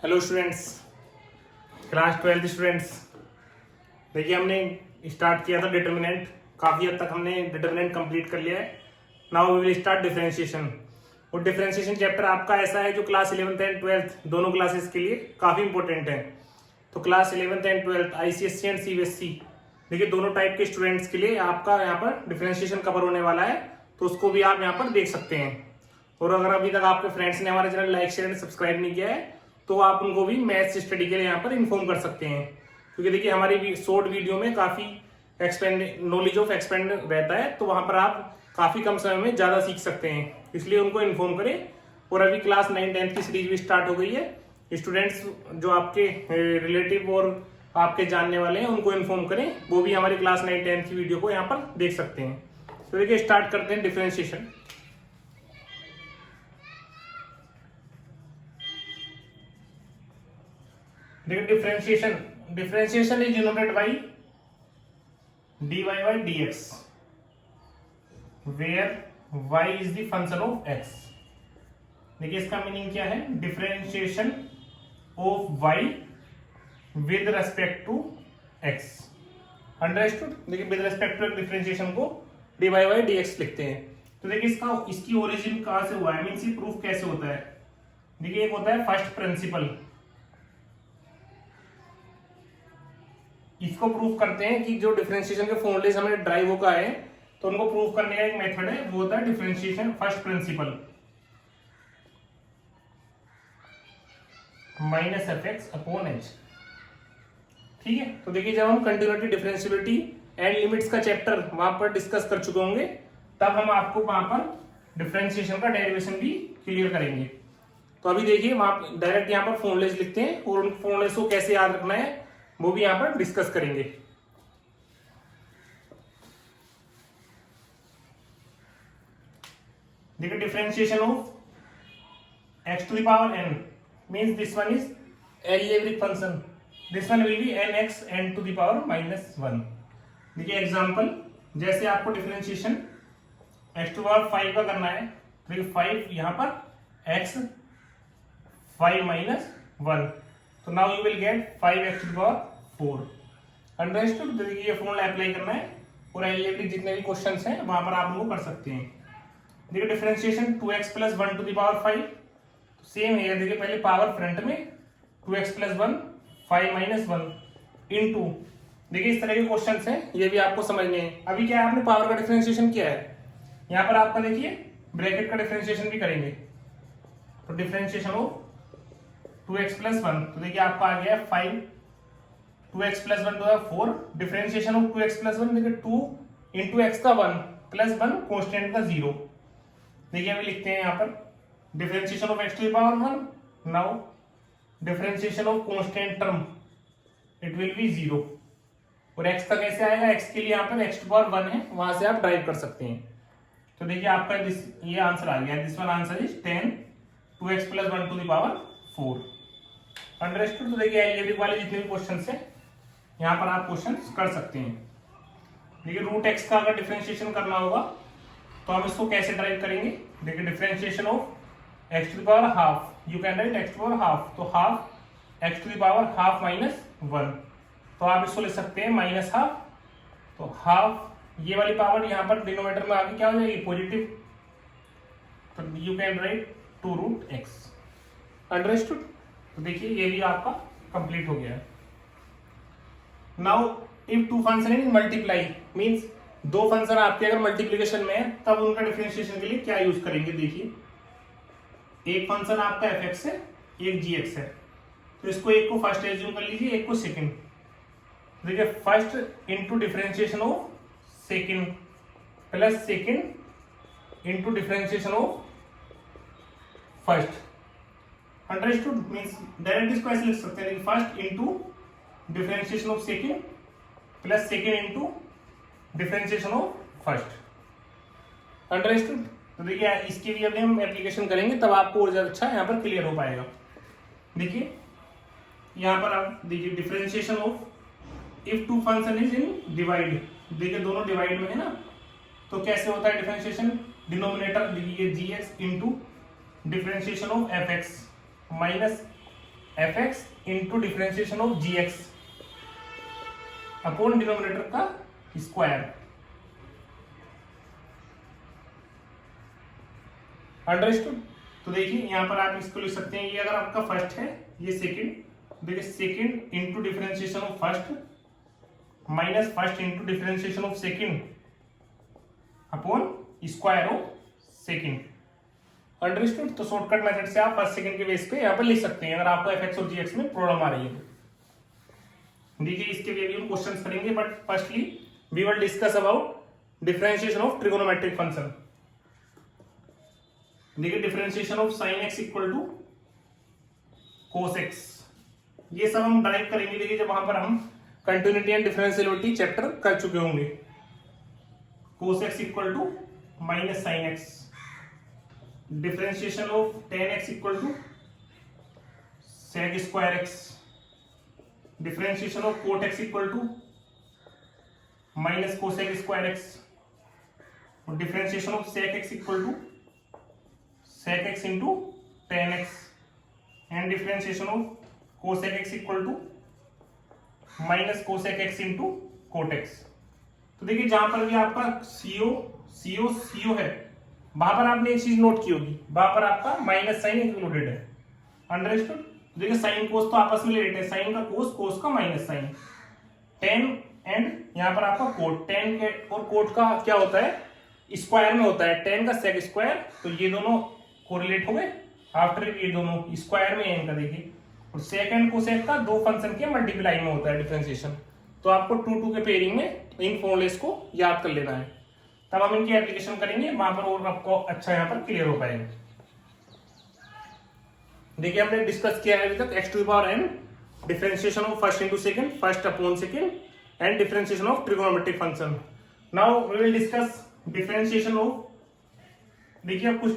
Hello students, class 12 students. देखिए हमने start किया था डिटर्मिनेंट, काफ़ी हद तक हमने डिटर्मिनेंट कंप्लीट कर लिया है। Now we will start differentiation. और डिफरेंशिएशन चैप्टर आपका ऐसा है जो क्लास 11th एंड 12th दोनों क्लासेस के लिए काफ़ी इंपॉर्टेंट है। तो class 11th and 12th ICSE and CBSE देखिए दोनों टाइप के स्टूडेंट्स के लिए आपका यहाँ पर डिफरेंशिएशन कवर होने वाला है, तो उसको भी आप यहाँ पर देख सकते हैं। और अगर अभी तक आपके फ्रेंड्स ने हमारा channel like share and subscribe नहीं किया है तो आप उनको भी मैथ्स स्टडी के लिए यहाँ पर इन्फॉर्म कर सकते हैं, क्योंकि देखिए हमारी शॉर्ट वीडियो में काफ़ी नॉलेज ऑफ एक्सपेंड रहता है, तो वहाँ पर आप काफ़ी कम समय में ज़्यादा सीख सकते हैं, इसलिए उनको इन्फॉर्म करें। और अभी क्लास 9-10 की सीरीज भी स्टार्ट हो गई है। स्टूडेंट्स जो आपके रिलेटिव और आपके जानने वाले हैं उनको इन्फॉर्म करें, वो भी हमारी क्लास 9-10 की वीडियो को यहाँ पर देख सकते हैं। तो देखिए स्टार्ट करते हैं differentiation. Differentiation is denoted by dy by dx where y is the function of x। देखिए इसका मीनिंग क्या है, differentiation of y with respect to x। Understood. देखिए विद रेस्पेक्ट टू डिफरेंशिएशन को dy by dx लिखते हैं। तो देखिए इसकी ओरिजिन कहां से हुआ है, मीन्स ये प्रूफ कैसे होता है। देखिए एक होता है फर्स्ट प्रिंसिपल, इसको प्रूफ करते हैं कि जो डिफरेंशिएशन के फॉर्मूलेस हमें ड्राइव होगा है, तो उनको प्रूफ करने का एक मेथड है, वो होता है differentiation first principle minus fx upon h। ठीक है, तो देखिए जब हम कंटिन्यूटी डिफरेंशिएबिलिटी एंड लिमिट्स का चैप्टर वहां पर डिस्कस कर चुके होंगे, तब हम आपको वहां पर डिफरेंशिएशन का डेरिवेशन भी क्लियर करेंगे। तो अभी देखिए वहां डायरेक्ट यहाँ पर फॉर्मूलेस लिखते हैं और उन फॉर्मूलेस को कैसे याद रखना है वो भी यहां पर डिस्कस करेंगे। देखिए differentiation of x to the power n means this one is algebraic function, this one will be nx n to the power -1। देखिए एग्जांपल, जैसे आपको differentiation x to the power 5 का करना है, देखिए 5 यहां पर x 5 - 1, तो now you will get 5x to the power 4। Understood. तो देखिए ये फॉर्मूला अप्लाई करना है और अलजेब्रिक जितने भी क्वेश्चंस हैं वहां पर आप उनको कर सकते हैं। देखिए differentiation 2x + 1 to the power 5, same है। देखिए पहले पावर फ्रंट में 2x + 1 5 - 1 इनटू, देखिए इस तरह के क्वेश्चंस हैं, ये भी आपको समझने हैं। अभी क्या है, आपने पावर का डिफरेंशिएशन किया है, यहाँ पर आपका देखिए ब्रैकेट का डिफरेंशिएशन भी करेंगे। तो डिफरेंशिएशन ऑफ 2x + 1, तो देखिए आपका आ गया 5, 2x + 1 तो 4, डिफरेंशिएशन ऑफ 2x + 1 देखिए 2 इंटू एक्स का 1 + 1 कॉन्स्टेंट का 0। देखिए अभी लिखते हैं यहाँ पर differentiation of x to the power 1, now differentiation of constant term it will be 0। और x का कैसे आएगा, x के लिए यहाँ पर x to the power 1 है, वहां से आप ड्राइव कर सकते हैं। तो देखिए आपका ये आंसर आ गया, this one answer is 10 2x + 1 to the power 4। Understood. तो देखिए अलजेब्रिक वाले जितने भी क्वेश्चंस हैं यहाँ पर आप क्वेश्चन कर सकते हैं। देखिए रूट एक्स का अगर डिफरेंशिएशन करना होगा तो हम इसको कैसे ड्राइव करेंगे। देखिए differentiation of x to the power half, you can write x to the power half, तो half x to the power half -1, तो आप इसको ले सकते हैं -½ तो हाफ ये वाली पावर यहाँ पर डिनोमिनेटर में आगे क्या हो जाएगी, पॉजिटिव, तो you can right 2√x। Understood. तो देखिए ये भी आपका कंप्लीट हो गया है। Now if two function in multiply means दो फंक्शन आपके अगर मल्टीप्लिकेशन में है, तब उनका डिफरेंशिएशन के लिए क्या यूज करेंगे। देखिए एक फंक्शन आपका fx है, एक gx है, तो इसको एक को फर्स्ट एज्यूम कर लीजिए, एक को सेकंड। देखिए first into differentiation of second plus second into differentiation of first. Understood. Means direct इसको ऐसे लिख सकते हैं, first into differentiation of second plus second into differentiation of first. Understood. तो देखिए इसके भी अभी हम एप्लीकेशन करेंगे, तब आपको और ज्यादा अच्छा यहाँ पर क्लियर हो पाएगा। देखिए यहाँ पर आप देखिए differentiation of if two function is in divide, देखिए दोनों डिवाइड में है ना, तो कैसे होता है डिफरेंशिएशन, डिनोमिनेटर देखिए gx into differentiation of fx minus F X into differentiation of G X upon denominator का स्क्वायर। अंडरस्टूड। तो देखिए यहां पर आप इसको लिख सकते हैं, ये अगर आपका फर्स्ट है, ये सेकंड, देखिए second into differentiation of first minus first into differentiation of second upon square of second. Understood. तो शॉर्टकट मेथड से आप फर्स्ट सेकंड के बेस पे यहाँ पर लिख सकते हैं अगर आपको एफ एक्स और जी एक्स में प्रॉब्लम आ रही है तो। देखिए इसके लिए भी हम क्वेश्चंस करेंगे, but firstly we will discuss about differentiation of trigonometric function. देखिए differentiation of sine x equal to cos x, ये सब हम डायरेक्ट करेंगे। देखिए जब वहां पर हम कंटिन्यूटी एंड डिफरेंशिएबिलिटी चैप्टर कर चुके होंगे। Cos x equal to minus sine x, differentiation of tan x equal to sec square x, differentiation of cot x equal to minus cosec square x, और differentiation of sec x equal to sec x into tan x, and differentiation of cosec x equal to minus cosec x into cot x। तो देखिए जहां पर भी आपका CO है, वहां पर आपने एक चीज नोट की होगी, वहां पर आपका माइनस साइन इंक्लूडेड है। अंडरस्टूड। देखिए साइन कोस तो आपस में रिलेटेड है, साइन का कोस, कोस का माइनस साइन, टेन एंड यहाँ पर आपका कोट, टेन के और कोट का क्या होता है, स्क्वायर में होता है, टेन का सेक स्क्वायर, तो ये दोनों कोरिलेट हो गए। आफ्टर ये दोनों स्क्वायर में है इनका, देखिए, और सेकंड कोसेक का दो फंक्शन के मल्टीप्लाई में होता है डिफरेंशिएशन। तो आपको 2 के पेयरिंग में इन फॉर्मूलेस को याद कर लेना है, तब हम इनकी एप्लीकेशन करेंगे वहां पर और आपको अच्छा यहाँ पर क्लियर हो पाएगा। देखिए हमने डिस्कस किया है अभी तक x to the power n, differentiation of first into second, first upon second, and differentiation of trigonometric function. Now we will discuss differentiation of, देखिए अब कुछ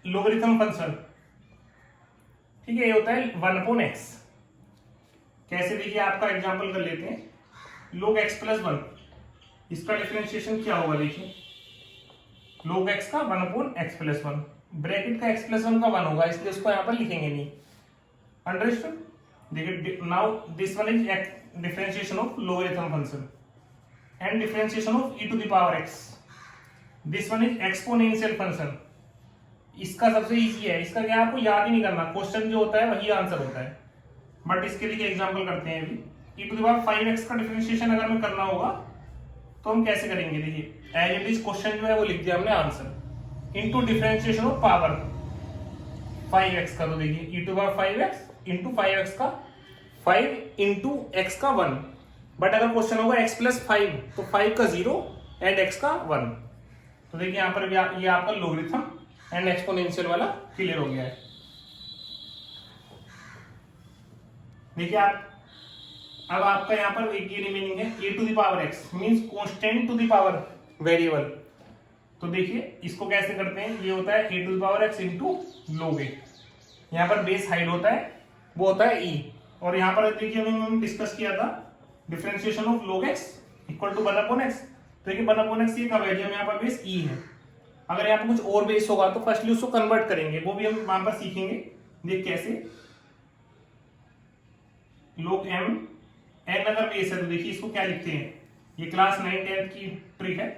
लोगरिथम फंक्शन, ठीक है, ये होता है 1/x। कैसे, देखिए आपका एग्जांपल कर लेते हैं, log x प्लस 1, इसका डिफरेंशिएशन क्या होगा, देखिए log x का 1/x प्लस 1, ब्रैकेट का x प्लस 1 का 1 होगा, इसलिए उसको यहाँ पर लिखेंगे नहीं। अंडरस्टूड। देखिए now this one is differentiation of logarithm function and differentiation of e to the power x, this one is exponential function. इसका सबसे इजी है, इसका क्या आपको याद ही नहीं करना, क्वेश्चन जो होता है वही आंसर होता है। बट इसके लिए एग्जांपल करते हैं अभी। e to the power 5x का डिफरेंशिएशन अगर हमें करना होगा तो हम कैसे करेंगे, देखिए एज इट इज क्वेश्चन जो है वो लिख दिया हमने answer, into differentiation of power 5x का, तो देखिए e to the power 5x into 5x का 5 इंटू x का 1। बट अगर क्वेश्चन होगा x प्लस 5, तो 5 का 0 एंड x का 1। तो देखिए यहाँ पर ये आपका लोगरिथम एंड एक्सपोनेंशियल वाला क्लियर हो गया है। देखिए आप, अब आपका यहाँ पर एक ये रिमेनिंग है a to the power x, means constant to the power variable. तो देखिए इसको कैसे करते हैं, ये होता है a to the power x into log a, यहाँ पर बेस हाइड होता है, वो होता है e, और यहाँ पर देखिए हमने डिस्कस किया था differentiation of log x equal to 1/x। तो देखिए 1/x ये कब है, जब यहाँ पर बेस e है। अगर यहाँ पर कुछ और बेस होगा तो फर्स्टली उसको कन्वर्ट करेंगे, वो भी हम वहां पर सीखेंगे। देख कैसे, log m n अगर बेस है तो देखिए इसको क्या लिखते हैं, ये क्लास 9-10 की ट्रिक है,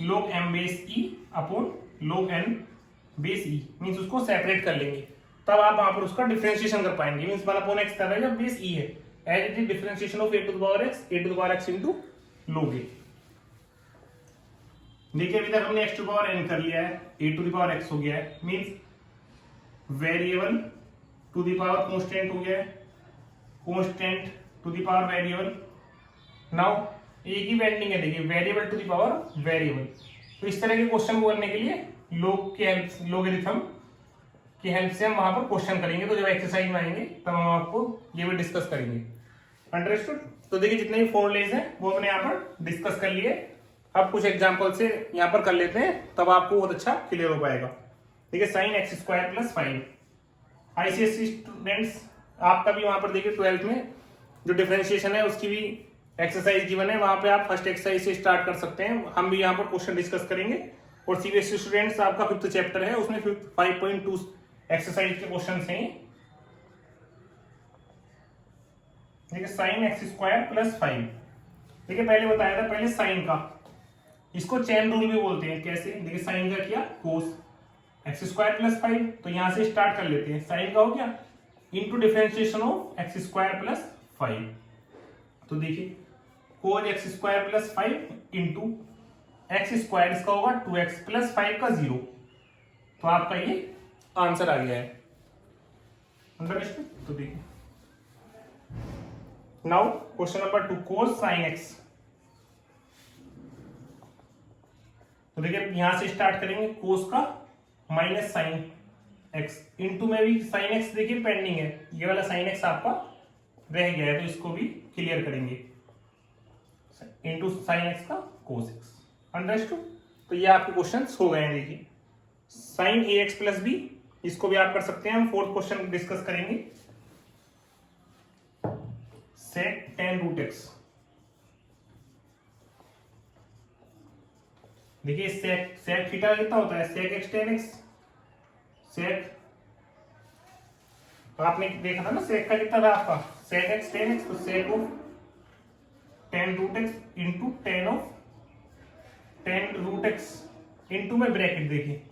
log m base e upon log n base e, means उसको सेपरेट कर लेंगे, तब आप वहां पर उसका डिफरेंशिएशन कर पाएंगे। मींस 1/x कर रहे हैं जब बेस e है, as it is differentiation of a to the power x into log a। देखिए अभी तक हमने x टू पावर n कर लिया है, a to the power x हो गया है, means variable to the power constant हो गया है, constant to the power variable. Now एक ही पेंडिंग है, देखिए variable to the power variable. तो इस तरह के क्वेश्चन को करने के लिए लोगरिथम की हेल्प से हम वहां पर क्वेश्चन करेंगे। तो जब एक्सरसाइज में आएंगे तब हम आपको ये भी डिस्कस करेंगे। अंडरस्टूड। तो देखिए जितने भी फॉर्मूलेज हैं वो हमने यहाँ पर डिस्कस कर लिए। अब कुछ एग्जांपल से यहाँ पर कर लेते हैं, तब आपको बहुत अच्छा क्लियर हो पाएगा। देखिए sine x square plus 5, ICSC students आपका भी वहां पर देखिए 12th में जो डिफरेंशिएशन है उसकी भी एक्सरसाइज गिवन है, वहां पे आप फर्स्ट एक्सरसाइज से स्टार्ट कर सकते हैं। हम भी यहाँ पर क्वेश्चन डिस्कस करेंगे। और सीबीएसई स्टूडेंट्स आपका 5th चैप्टर है, उसमें 5.2 एक्सरसाइज के क्वेश्चन हैं। देखिए साइन एक्स स्क्वायर प्लस 5। देखिए पहले बताया था पहले साइन का, इसको चेन रूल भी बोलते हैं। कैसे? देखिए साइन का किया कोस एक्स स्क्वायर प्लस 5, तो यहां से स्टार्ट कर लेते हैं। साइन का हो गया into differentiation of x square plus 5, तो देखिए cos x square plus 5 into x square, इसका होगा 2x प्लस 5 का 0, तो आपका ये आंसर आ गया है। अंडरस्टूड? तो देखिए नाउ क्वेश्चन नंबर 2, कोस साइन एक्स। तो देखिए यहां से स्टार्ट करेंगे, कोस का माइनस साइन एक्स इंटू में भी साइन एक्स देखिए पेंडिंग है, ये वाला साइन एक्स आपका रह गया है, तो इसको भी क्लियर करेंगे इंटू साइन एक्स का कोस एक्स। अंडरस्टूड? तो ये आपके क्वेश्चन हो गए हैं। देखिए साइन ए एक्स प्लस बी, इसको भी आप कर सकते हैं। हम फोर्थ क्वेश्चन डिस्कस करेंगे, सेक टेन रूट एक्स। देखिए सेक थीटा कितना होता है, सेक एक्स टेन एक्स। सेक तो आपने देखा था ना सेक का कितना था आपका, सेक एक्स टेन एक्स, तो sec of tan root X into tan of tan root X into में ब्रैकेट देखिए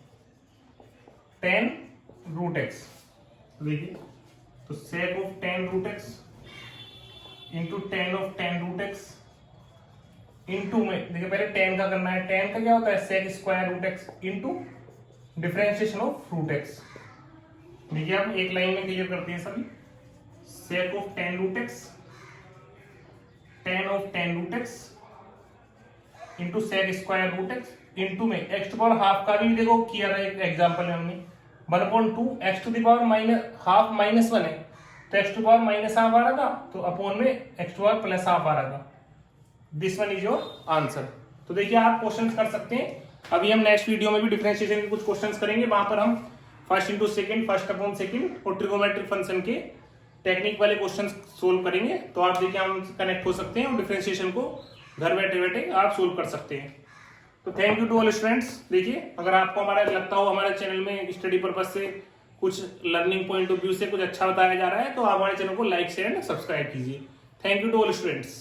टेन रूट एक्स। देखिए तो sec of tan root X into tan of tan root X into में, देखिए पहले ten का करना है। टेन का क्या होता है, sec square root X into differentiation of root X. देखिए हम एक लाइन में क्लियर करते हैं सभी। Sec of tan root X, tan of tan root X into sec square root X into में एक्स टू पावर हाफ का भी देखो किया था एक एग्जांपल में हमने, 1/2 x to the power minus half minus 1 है, तो x to power minus half आ रहा था, तो अपॉन में x to power plus half आ रहा था। This one is your answer. तो देखिए आप क्वेश्चंस कर सकते हैं। अभी हम नेक्स्ट वीडियो में भी डिफरेंशिएशन के कुछ क्वेश्चंस करेंगे, वहां पर हम first into second, first upon second और ट्रिगोनोमेट्रिक फंक्शन के टेक्निक वाले क्वेश्चंस सोल्व करेंगे। तो आप देखिए हम कनेक्ट हो सकते हैं और डिफरेंशिएशन को घर बैठे बैठे आप सोल्व कर सकते हैं। तो thank you to all students. देखिए अगर आपको हमारा लगता हो हमारे चैनल में स्टडी पर्पज से कुछ लर्निंग पॉइंट ऑफ व्यू से कुछ अच्छा बताया जा रहा है, तो आप हमारे चैनल को लाइक शेयर एंड सब्सक्राइब कीजिए। Thank you to all students.